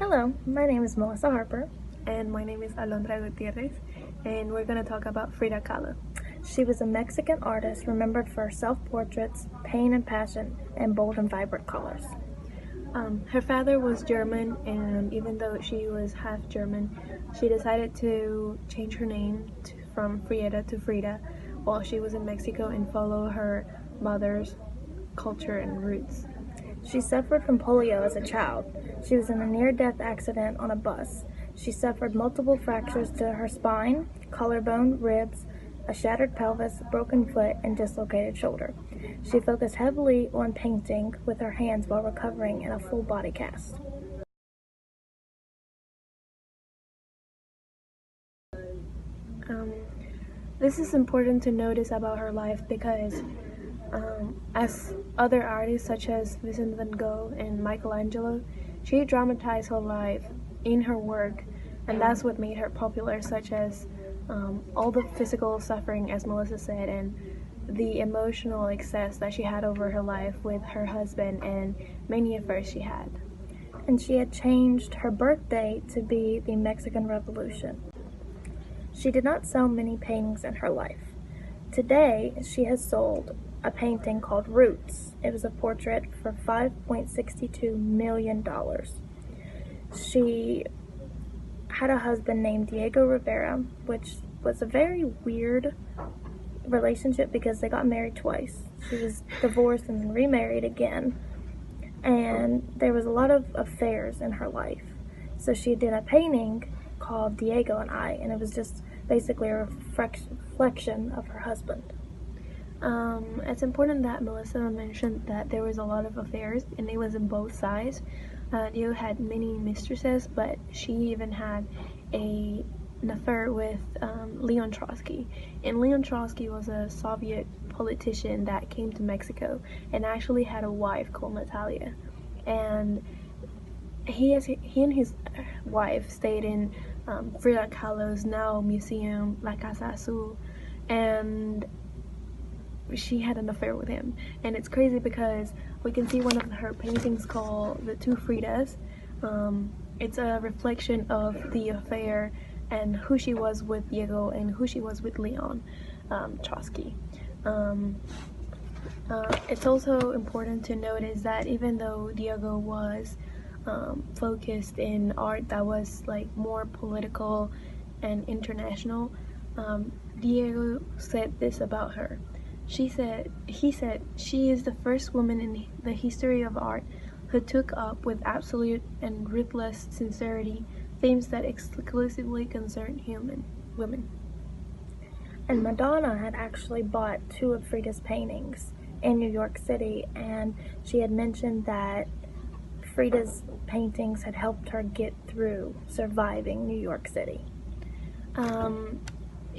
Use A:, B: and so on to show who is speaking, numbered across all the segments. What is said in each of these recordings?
A: Hello, my name is Melissa Harper.
B: And my name is Alondra Gutierrez, and we're going to talk about Frida Kahlo.
A: She was a Mexican artist remembered for self-portraits, pain and passion, and bold and vibrant colors.
B: Her father was German, and even though she was half German, she decided to change her name from Frieda to Frida while she was in Mexico and follow her mother's culture and roots.
A: She suffered from polio as a child. She was in a near-death accident on a bus. She suffered multiple fractures to her spine, collarbone, ribs, a shattered pelvis, broken foot, and dislocated shoulder. She focused heavily on painting with her hands while recovering in a full body cast.
B: This is important to notice about her life because as other artists such as Vincent van Gogh and Michelangelo, she dramatized her life in her work, and that's what made her popular, such as all the physical suffering, as Melissa said, and the emotional excess that she had over her life with her husband and many affairs she had.
A: And she had changed her birthday to be the Mexican Revolution. She did not sell many paintings in her life. Today, she has sold a painting called Roots. It was a portrait for $5.62 million. She had a husband named Diego Rivera, which was a very weird relationship because they got married twice. She was divorced and then remarried again. And there was a lot of affairs in her life. So she did a painting called Diego and I, and it was just basically a reflection of her husband.
B: It's important that Melissa mentioned that there was a lot of affairs, and it was on both sides. Diego had many mistresses, but she even had an affair with Leon Trotsky. And Leon Trotsky was a Soviet politician that came to Mexico and actually had a wife called Natalia. And he and his wife stayed in Frida Kahlo's now museum, La Casa Azul, and she had an affair with him. And it's crazy because we can see one of her paintings called The Two Fridas. It's a reflection of the affair and who she was with Diego and who she was with Leon Trotsky. It's also important to notice that even though Diego was focused in art that was like more political and international, Diego said this about her. He said, she is the first woman in the history of art who took up with absolute and ruthless sincerity themes that exclusively concern women.
A: And Madonna had actually bought two of Frida's paintings in New York City, and she had mentioned that Frida's paintings had helped her get through surviving New York City.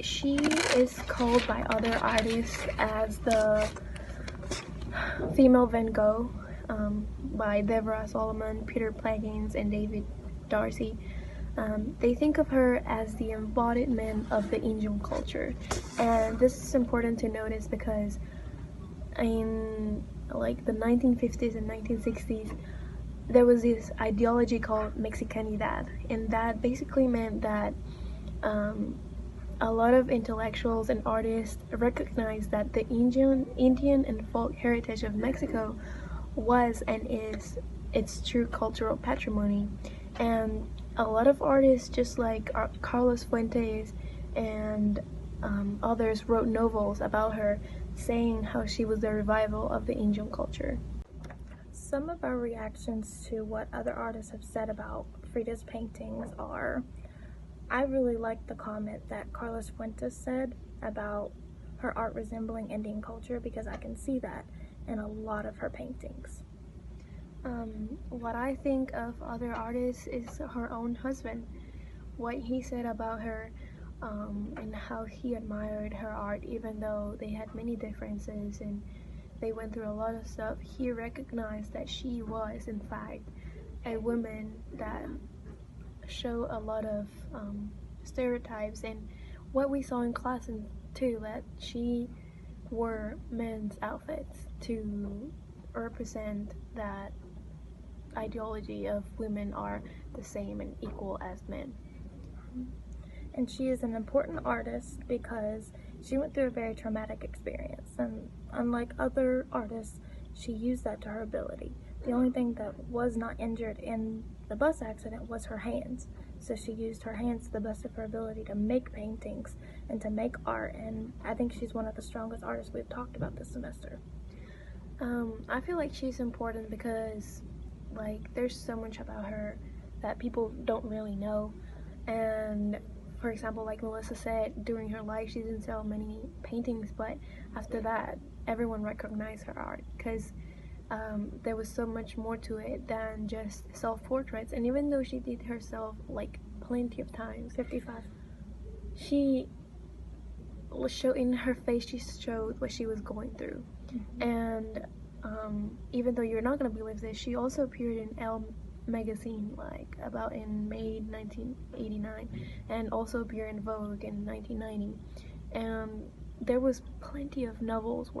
B: She is called by other artists as the female Van Gogh, by Deborah Solomon, Peter Plaggins, and David Darcy. They think of her as the embodiment of the Indian culture, and this is important to notice because in like the 1950s and 1960s there was this ideology called Mexicanidad, and that basically meant that a lot of intellectuals and artists recognized that the Indian and folk heritage of Mexico was and is its true cultural patrimony. And a lot of artists, just like Carlos Fuentes and others, wrote novels about her, saying how she was the revival of the Indian culture.
A: Some of our reactions to what other artists have said about Frida's paintings are, I really like the comment that Carlos Fuentes said about her art resembling Indian culture, because I can see that in a lot of her paintings.
B: What I think of other artists is her own husband, what he said about her, and how he admired her art even though they had many differences and they went through a lot of stuff. He recognized that she was in fact a woman that showed a lot of stereotypes and what we saw in class too, that she wore men's outfits to represent that ideology of women are the same and equal as men.
A: And she is an important artist because she went through a very traumatic experience, and unlike other artists, she used that to her ability. The only thing that was not injured in the bus accident was her hands, so she used her hands to the best of her ability to make paintings and to make art, and I think she's one of the strongest artists we've talked about this semester.
B: I feel like she's important because, like, there's so much about her that people don't really know. And for example, like Melissa said, during her life she didn't sell many paintings, but after that everyone recognized her art because there was so much more to it than just self-portraits. And even though she did herself like plenty of times,
A: 55.
B: she showed in her face, she showed what she was going through. And even though you're not gonna believe this, she also appeared in Elle magazine like about in May 1989, and also appeared in Vogue in 1990. And there was plenty of novels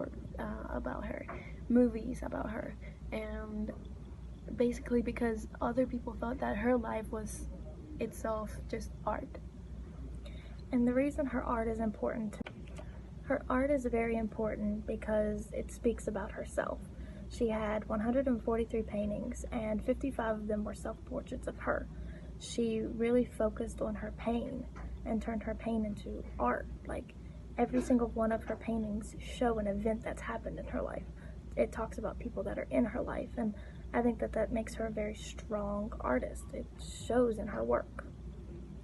B: about her, movies about her, and basically because other people thought that her life was itself just art.
A: And the reason her art is important, her art is very important because it speaks about herself. She had 143 paintings, and 55 of them were self-portraits of her. She really focused on her pain and turned her pain into art. Like, every single one of her paintings show an event that's happened in her life. It talks about people that are in her life, and I think that makes her a very strong artist. It shows in her work.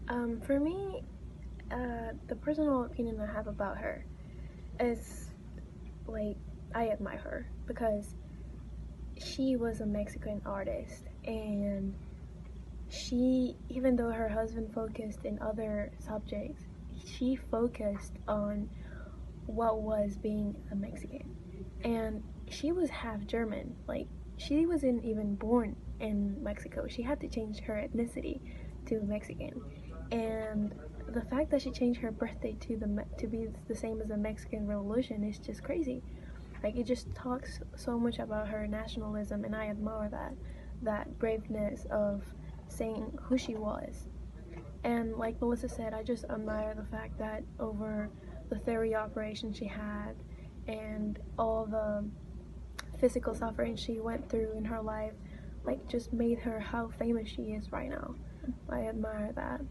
B: For me, the personal opinion I have about her is, like, I admire her because she was a Mexican artist, and she, even though her husband focused in other subjects, she focused on what was being a Mexican. And she was half German. Like, she wasn't even born in Mexico. She had to change her ethnicity to Mexican. And the fact that she changed her birthday to be the same as the Mexican Revolution is just crazy. Like, it just talks so much about her nationalism, and I admire that braveness of saying who she was. And like Melissa said, I just admire the fact that over the therapy operation she had and all the physical suffering she went through in her life, like, just made her how famous she is right now. I admire that.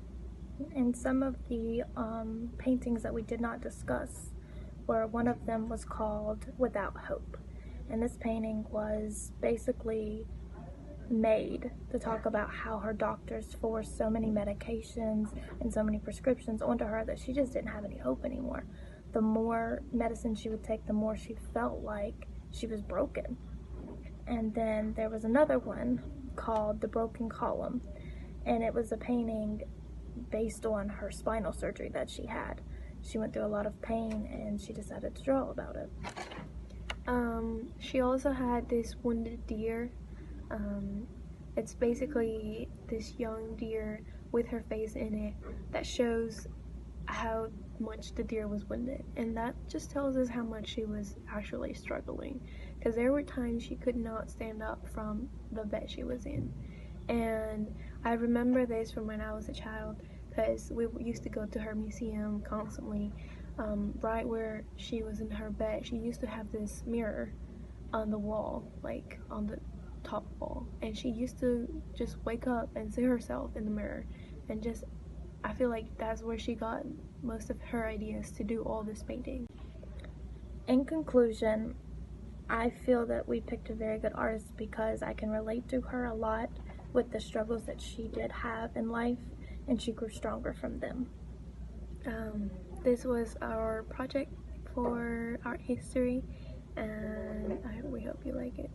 A: And some of the paintings that we did not discuss where one of them was called Without Hope. And this painting was basically made to talk about how her doctors forced so many medications and so many prescriptions onto her that she just didn't have any hope anymore. The more medicine she would take, the more she felt like she was broken. And then there was another one called The Broken Column, and it was a painting based on her spinal surgery that she had. She went through a lot of pain, and she decided to draw about it.
B: She also had this wounded deer. It's basically this young deer with her face in it that shows how much the deer was wounded, and that just tells us how much she was actually struggling, because there were times she could not stand up from the bed she was in. And I remember this from when I was a child, because we used to go to her museum constantly. Right where she was in her bed, she used to have this mirror on the wall, like on the top wall, and she used to just wake up and see herself in the mirror, and just, I feel like that's where she got most of her ideas to do all this painting.
A: In conclusion, I feel that we picked a very good artist because I can relate to her a lot with the struggles that she did have in life, and she grew stronger from them.
B: This was our project for art history, and we hope you like it.